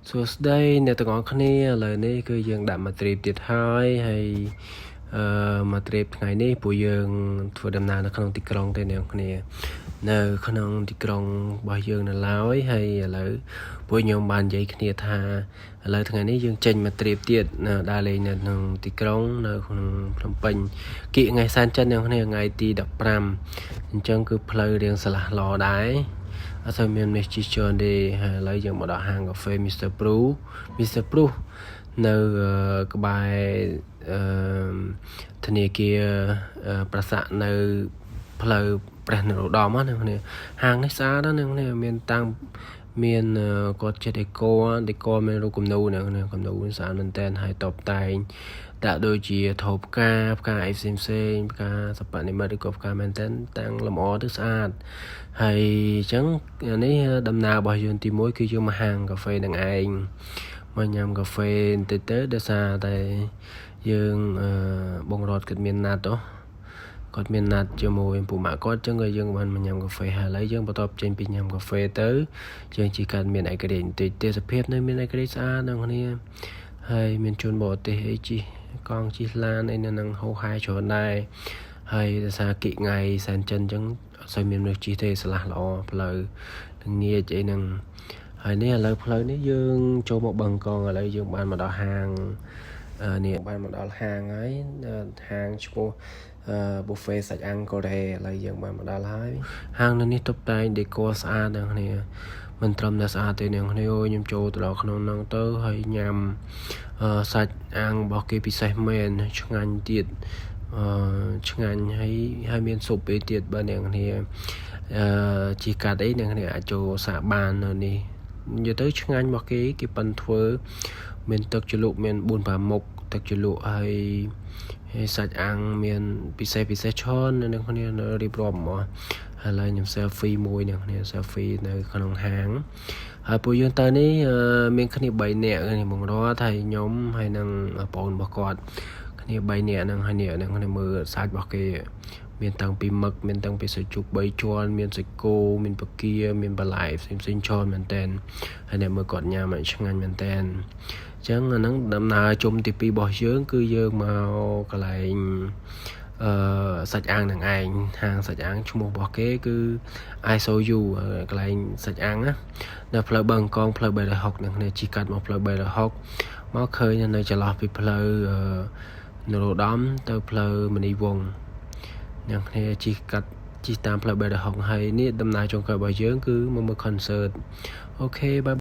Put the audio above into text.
សួស្តីអ្នកទាំងអស់គ្នាឥឡូវនេះគឺយើងដាក់មកត្រៀបទៀតហើយមកត្រៀបថ្ងៃនេះពួកយើងធ្វើដំណើរនៅក្នុងទីក្រុងទេអ្នកគ្នានៅក្នុងទីក្រុងរបស់យើងនៅឡើយហើយឥឡូវពួកខ្ញុំបាននិយាយគ្នាថាឥឡូវថ្ងៃនេះយើងចេញមកត្រៀបទៀតដើរលេងនៅក្នុងទីក្រុងនៅក្នុងភ្នំពេញគៀកថ្ងៃសែនចិនអ្នកគ្នាថ្ងៃទី15អញ្ចឹងគឺផ្លូវរៀងស្លាស់ឡដែរអត់សូវមាននេះជិះច្រើនទេហើយឥឡូវយើងមកដល់ហាងកាហ្វេ Mr. Proof នៅក្បែរធនាគារប្រាសាទនៅផ្លូវព្រះនរោត្តមណាអ្នកហាងនេះស្អាតណាស់អ្នកមានតាំងមានគាត់ចិត្តដេកមានរូបគំនូរអ្នកគំនូរស្អាតមែនតើហើយតបតែងដាក់ដូចជាថោផ្កាអីផ្សេងផ្កាសពនិមិត្តឬក៏ផ្កាមែនតើតាំងលម្អទៅស្អាតហើយអញ្ចឹងនេះដំណើររបស់យើងទី1គឺយើងមកហាងកាហ្វេនឹងឯងមកញ៉ាំកាហ្វេបន្តិចទៅដោយសារតែយើងបងរត់គាត់មានណាត់គាត់មានណាត់ជាមួយពូម៉ាក់គាត់អញ្ចឹងក៏យើងបានមកញ៉ាំកាហ្វេហើយឥឡូវយើងបន្ទាប់ចេញពីញ៉ាំកាហ្វេទៅយើងជិះកាត់មានឯករាជ្យបន្តិចទេសភាពនៅមានឯករាជ្យស្អាតណាស់គ្នាហើយមានជនបរទេសអីជិះកង់ជិះឡានអីនៅនឹងហោហាយច្រើនដែរហើយដោយសារគិថ្ងៃសែនចិនអញ្ចឹងអត់សូវមានមនុស្សជិះទេស្លាស់ល្អផ្លូវនឹងងាយអីហ្នឹងហើយនេះឥឡូវផ្លូវនេះយើងចូលមកបឹងកងឥឡូវយើងបានមកដល់ហាងនេះបានមកដល់ហាងហើយហាងឈ្មោះbuffet សាច់អាំងកូរ៉េឥឡូវយើងបានមកដល់ហើយហាងនេះតុបតែងដេក័រស្អាតណាស់គ្នាមិនត្រឹមតែស្អាតទេអ្នកគ្នាខ្ញុំចូលទៅដល់ក្នុងហ្នឹងទៅហើយញ៉ាំសាច់អាំងរបស់គេពិសេសមែនឆ្ងាញ់ទៀតឆ្ងាញ់ហើយមានស៊ុបអីទៀតបើអ្នកគ្នាជីកាត់អីអ្នកគ្នាអាចចូលសាកបាននៅនេះនិយាយទៅឆ្ងាញ់របស់គេប៉ិនធ្វើមានទឹកជ្រលក់មាន 4-5 មុខទឹកជ្រលក់ហើយសាច់អាំងមានពិសេសច្រើននៅក្នុងគ្នារៀបរាប់មកហើយឡើយខ្ញុំ selfie មួយអ្នកគ្នា selfie នៅក្នុងហាងហើយពួកយើងទៅនេះមានគ្នា3នាក់គ្នាបងរត់ហើយខ្ញុំហើយនឹងបងរបស់គាត់គ្នា3នាក់ហ្នឹងហើយអ្នកគ្នាមើលសាច់របស់គេមានតាំងពីមឹកមានតាំងពីសាច់ជ្រូក3ជាន់មានសាច់គោមានបកាមានបន្លែផ្សេងច្រើនមែនតើហើយអ្នកមើលគាត់ញ៉ាំឲ្យឆ្ងាញ់មែនតើអញ្ចឹងអាហ្នឹងដំណើរជុំទី2របស់យើងគឺយើងមកកន្លែងសាច់អាំងនឹងឯងហាងសាច់អាំងឈ្មោះរបស់គេគឺ I saw you កន្លែងសាច់អាំងណានៅផ្លូវបឹងកងផ្លូវ360នឹងនេះជីកាត់មកផ្លូវ360មកឃើញនៅចន្លោះពីផ្លូវនរោត្តមទៅផ្លូវមនីវង្សអ្នកគ្នាជីតាមផ្លូវ360ហើយនេះដំណើរចុងក្រោយរបស់យើងគឺមកមើល concert អូខេបាយ